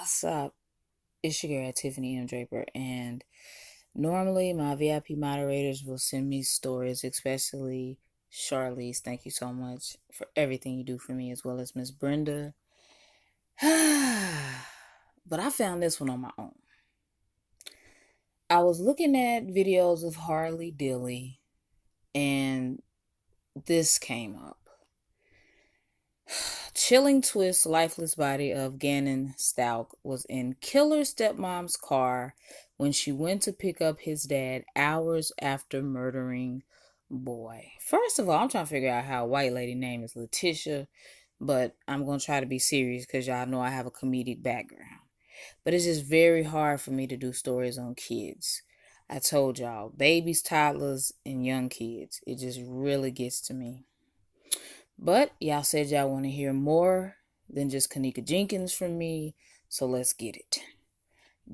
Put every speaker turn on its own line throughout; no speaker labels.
What's up? It's your girl Tiffany Draper, and normally my VIP moderators will send me stories, especially Charlize. Thank you so much for everything you do for me, as well as Miss Brenda. But I found this one on my own. I was looking at videos of Harley Dilly, and this came up. Chilling twist, lifeless body of Gannon Stauch was in killer stepmom's car when she went to pick up his dad hours after murdering boy. First of all, I'm trying to figure out how a white lady name is Letecia, but I'm going to try to be serious because y'all know I have a comedic background. But it's just very hard for me to do stories on kids. I told y'all, babies, toddlers, and young kids. It just really gets to me. But y'all said y'all want to hear more than just Kanika Jenkins from me, so let's get it.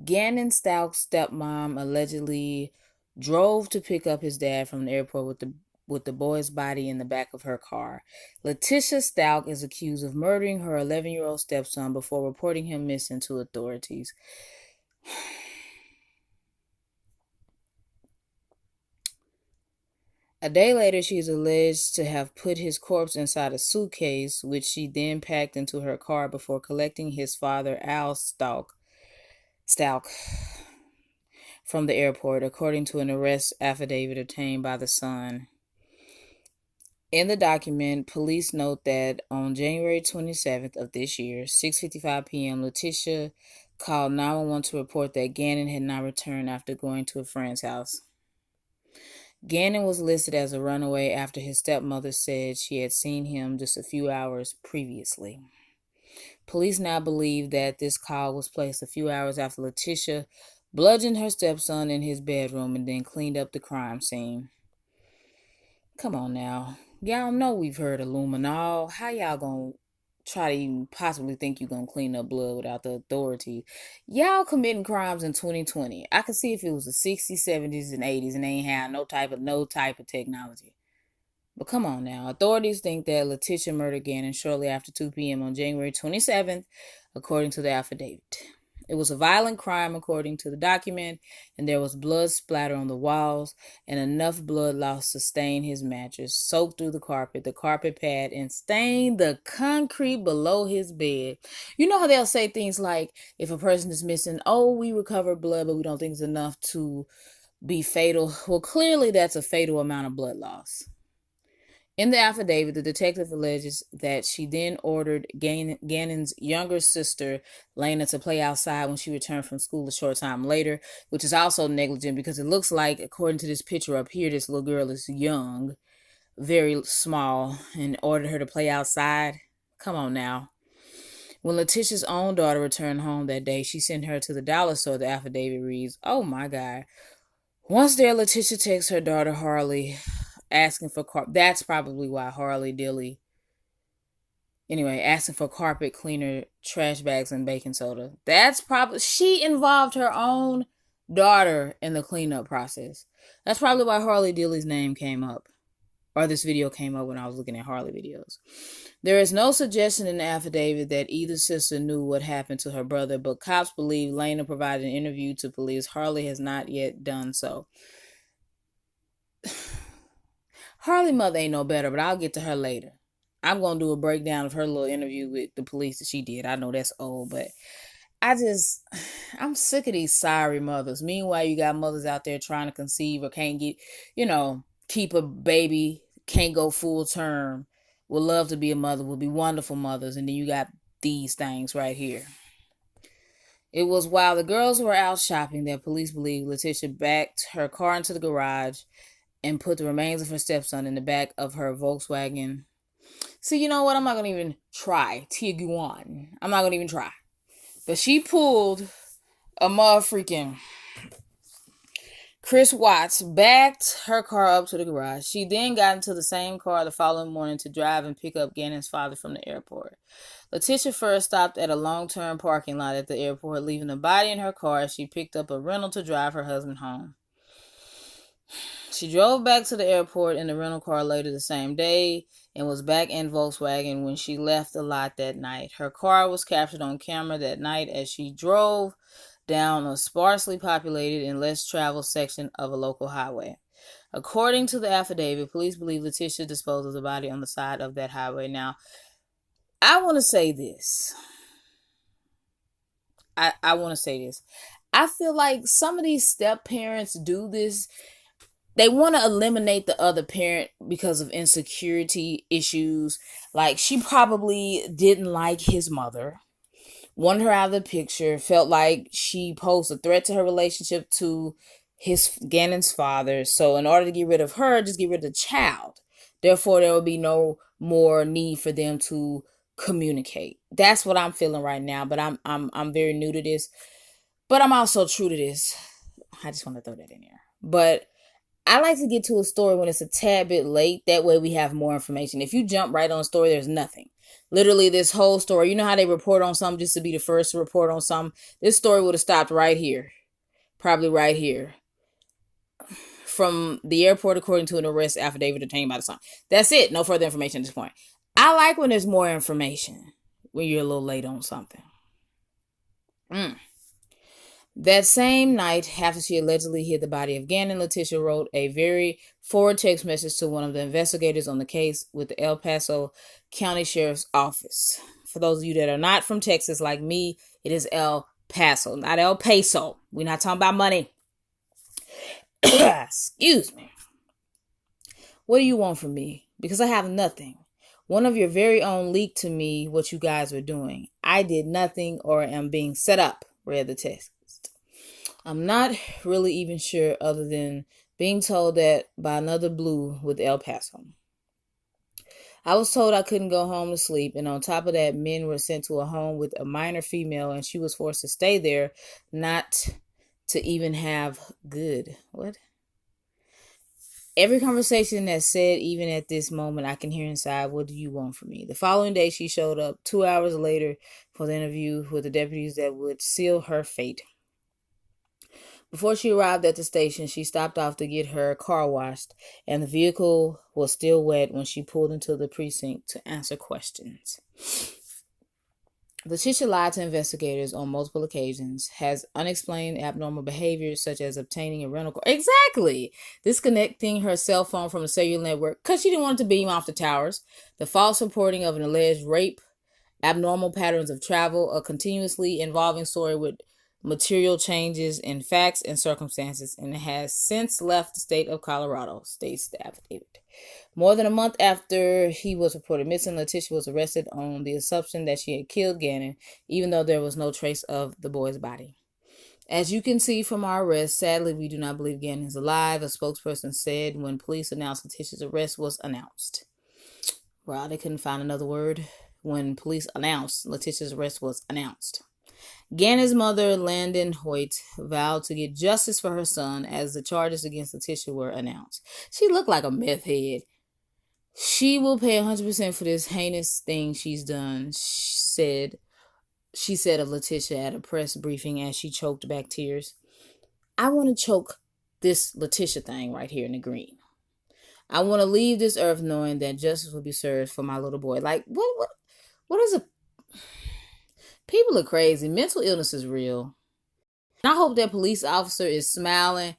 Gannon Stauch's stepmom allegedly drove to pick up his dad from the airport with the boy's body in the back of her car. Letecia Stauch is accused of murdering her 11-year-old stepson before reporting him missing to authorities. A day later, she is alleged to have put his corpse inside a suitcase, which she then packed into her car before collecting his father, Al Stauch, from the airport, according to an arrest affidavit obtained by the Sun. In the document, police note that on January 27th of this year, 6:55 p.m., Letecia called 911 to report that Gannon had not returned after going to a friend's house. Gannon was listed as a runaway after his stepmother said she had seen him just a few hours previously. Police now believe that this call was placed a few hours after Letecia bludgeoned her stepson in his bedroom and then cleaned up the crime scene. Come on now. Y'all know we've heard of luminol. How y'all gonna try to even possibly think you're gonna clean up blood without the authorities? Y'all committing crimes in 2020. I could see if it was the 60s, 70s, and 80s and they ain't had no type of technology. But come on now. Authorities think that Letecia murdered Gannon shortly after 2 p.m. on January 27th, according to the affidavit. It was a violent crime, according to the document, and there was blood splatter on the walls and enough blood loss to stain his mattress, soak through the carpet pad, and stain the concrete below his bed. You know how they'll say things like, if a person is missing, oh, we recovered blood, but we don't think it's enough to be fatal. Well, clearly that's a fatal amount of blood loss. In the affidavit, the detective alleges that she then ordered Gannon's younger sister, Lena, to play outside when she returned from school a short time later, which is also negligent because it looks like, according to this picture up here, this little girl is young, very small, and ordered her to play outside. Come on now. When Leticia's own daughter returned home that day, she sent her to the dollar store. The affidavit reads, "Oh my God." Once there, Letecia texts her daughter Harley asking for that's probably why Harley Dilly. Anyway, asking for carpet cleaner, trash bags, and baking soda. That's probably she involved her own daughter in the cleanup process. That's probably why Harley Dilly's name came up, or this video came up when I was looking at Harley videos. There is no suggestion in the affidavit that either sister knew what happened to her brother, but cops believe Lena provided an interview to police. Harley has not yet done so. Harley mother ain't no better, but I'll get to her later. I'm going to do a breakdown of her little interview with the police that she did. I know that's old, but I'm sick of these sorry mothers. Meanwhile, you got mothers out there trying to conceive or can't get, keep a baby, can't go full term, would love to be a mother, would be wonderful mothers. And then you got these things right here. It was while the girls were out shopping that police believe Letecia backed her car into the garage and put the remains of her stepson in the back of her Volkswagen. See, you know what? I'm not going to even try. Tiguan. I'm not going to even try. But she pulled a motherfucking Chris Watts, backed her car up to the garage. She then got into the same car the following morning to drive and pick up Gannon's father from the airport. Letecia first stopped at a long-term parking lot at the airport, leaving the body in her car as she picked up a rental to drive her husband home. She drove back to the airport in the rental car later the same day. and was back in Volkswagen when she left the lot that night. Her car was captured on camera that night as she drove down a sparsely populated and less traveled section of a local highway. According to the affidavit, police believe Letecia disposed of the body on the side of that highway. Now, I want to say this. I want to say this. I feel like some of these step parents do this. They want to eliminate the other parent because of insecurity issues. Like, she probably didn't like his mother, wanted her out of the picture, felt like she posed a threat to her relationship to Gannon's father. So in order to get rid of her, just get rid of the child. Therefore, there will be no more need for them to communicate. That's what I'm feeling right now. But I'm very new to this. But I'm also true to this. I just want to throw that in there. But I like to get to a story when it's a tad bit late. That way we have more information. If you jump right on a story, there's nothing. Literally, this whole story, you know how they report on something just to be the first to report on something? This story would have stopped right here. Probably right here. From the airport, according to an arrest affidavit obtained by the son. That's it. No further information at this point. I like when there's more information when you're a little late on something. That same night, after she allegedly hid the body of Gannon, Letecia wrote a very forward text message to one of the investigators on the case with the El Paso County Sheriff's Office. For those of you that are not from Texas like me, it is El Paso, not El Peso. We're not talking about money. Excuse me. What do you want from me? Because I have nothing. One of your very own leaked to me what you guys were doing. I did nothing or am being set up, read the text. I'm not really even sure other than being told that by another blue with El Paso. I was told I couldn't go home to sleep, and on top of that, men were sent to a home with a minor female, and she was forced to stay there, not to even have good. What? Every conversation that's said, even at this moment, I can hear inside, what do you want from me? The following day, she showed up 2 hours later for the interview with the deputies that would seal her fate. Before she arrived at the station, she stopped off to get her car washed, and the vehicle was still wet when she pulled into the precinct to answer questions. Letecia lied to investigators on multiple occasions, has unexplained abnormal behaviors such as obtaining a rental car. Exactly! Disconnecting her cell phone from the cellular network because she didn't want it to beam off the towers. The false reporting of an alleged rape, abnormal patterns of travel, a continuously evolving story with material changes in facts and circumstances, and has since left the state of Colorado, states the affidavit. More than a month after he was reported missing, Letecia was arrested on the assumption that she had killed Gannon, even though there was no trace of the boy's body. As you can see from our arrest, sadly, we do not believe Gannon is alive, a spokesperson said when police announced Letecia's arrest was announced. Well, they couldn't find another word. When police announced Letecia's arrest was announced. Gannon's mother, Landon Hoyt, vowed to get justice for her son as the charges against Letecia were announced. She looked like a meth head. She will pay 100% for this heinous thing she's done, she said of Letecia at a press briefing as she choked back tears. I want to choke this Letecia thing right here in the green. I want to leave this earth knowing that justice will be served for my little boy. Like, what is a... People are crazy. Mental illness is real. And I hope that police officer is smiling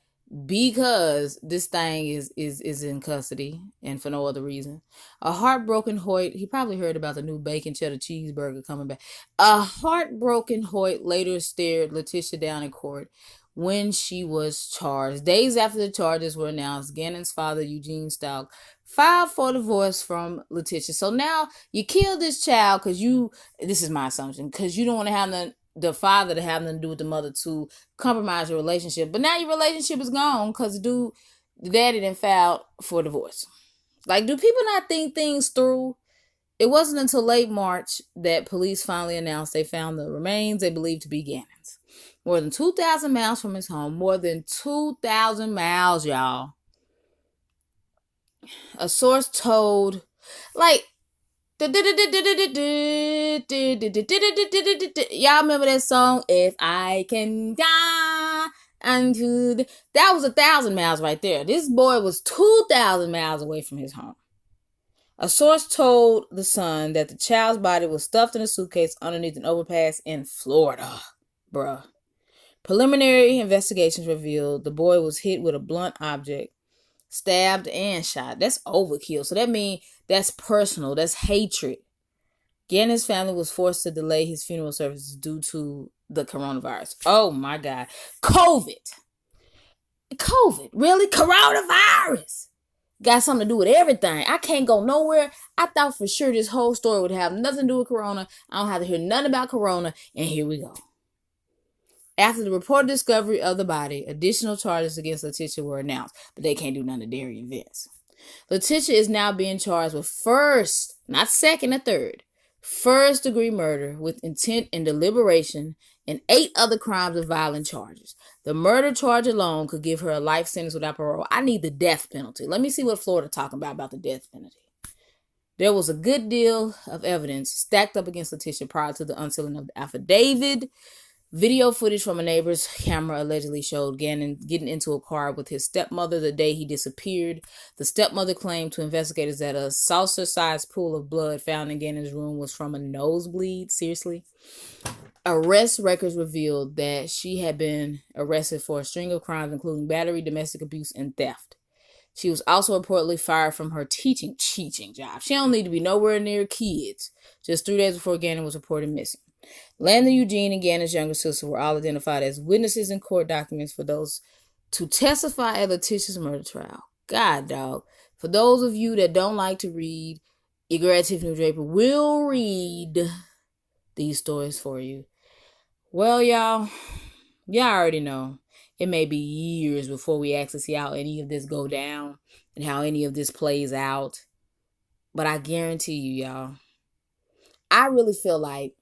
because this thing is in custody and for no other reason. A heartbroken Hoyt, he probably heard about the new bacon cheddar cheeseburger coming back. A heartbroken Hoyt later stared Letecia down in court when she was charged. Days after the charges were announced, Gannon's father, Eugene Stauch, filed for divorce from Letecia. So now you killed this child because this is my assumption, because you don't want to have the father to have nothing to do with the mother to compromise your relationship. But now your relationship is gone because the daddy then filed for divorce. Like, do people not think things through? It wasn't until late March that police finally announced they found the remains they believed to be Gannon's. More than 2,000 miles from his home. More than 2,000 miles, y'all. A source told, like, y'all remember that song, If I Can Die that was 1,000 miles right there. This boy was 2,000 miles away from his home. A source told The Sun that the child's body was stuffed in a suitcase underneath an overpass in Florida. Bruh. Preliminary investigations revealed the boy was hit with a blunt object, stabbed and shot. That's overkill. So that means that's personal. That's hatred. Gannon's family was forced to delay his funeral services due to the coronavirus. Oh my God. COVID. Really? Coronavirus. Got something to do with everything. I can't go nowhere. I thought for sure this whole story would have nothing to do with corona. I don't have to hear nothing about corona. And here we go. After the reported discovery of the body, additional charges against Letecia were announced, but they can't do none of dairy events. Letecia is now being charged with first, not second or third, first-degree murder with intent and deliberation and 8 other crimes of violent charges. The murder charge alone could give her a life sentence without parole. I need the death penalty. Let me see what Florida talking about the death penalty. There was a good deal of evidence stacked up against Letecia prior to the unsealing of the affidavit. Video footage from a neighbor's camera allegedly showed Gannon getting into a car with his stepmother the day he disappeared. The stepmother claimed to investigators that a saucer-sized pool of blood found in Gannon's room was from a nosebleed. Seriously? Arrest records revealed that she had been arrested for a string of crimes, including battery, domestic abuse, and theft. She was also reportedly fired from her teaching job. She don't need to be nowhere near kids. Just 3 days before Gannon was reported missing. Landon Eugene and Gannon's younger sister were all identified as witnesses in court documents for those to testify at Letecia's murder trial. God, dog. For those of you that don't like to read, your girl Tiffany Draper will read these stories for you. Well, y'all already know. It may be years before we actually see how any of this go down and how any of this plays out. But I guarantee you, y'all, I really feel like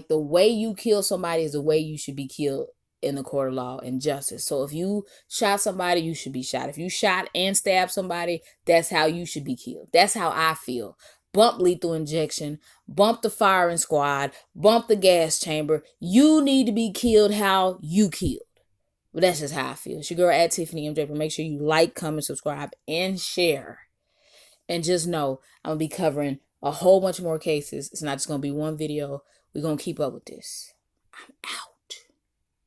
the way you kill somebody is the way you should be killed in the court of law and justice. So if you shot somebody, you should be shot. If you shot and stabbed somebody, that's how you should be killed. That's how I feel. Bump lethal injection, bump the firing squad, bump the gas chamber. You need to be killed how you killed. But that's just how I feel. It's your girl at Tiffany M. Draper. Make sure you like, comment, subscribe, and share. And just know I'm going to be covering a whole bunch more cases. It's not just going to be one video. We're going to keep up with this. I'm out.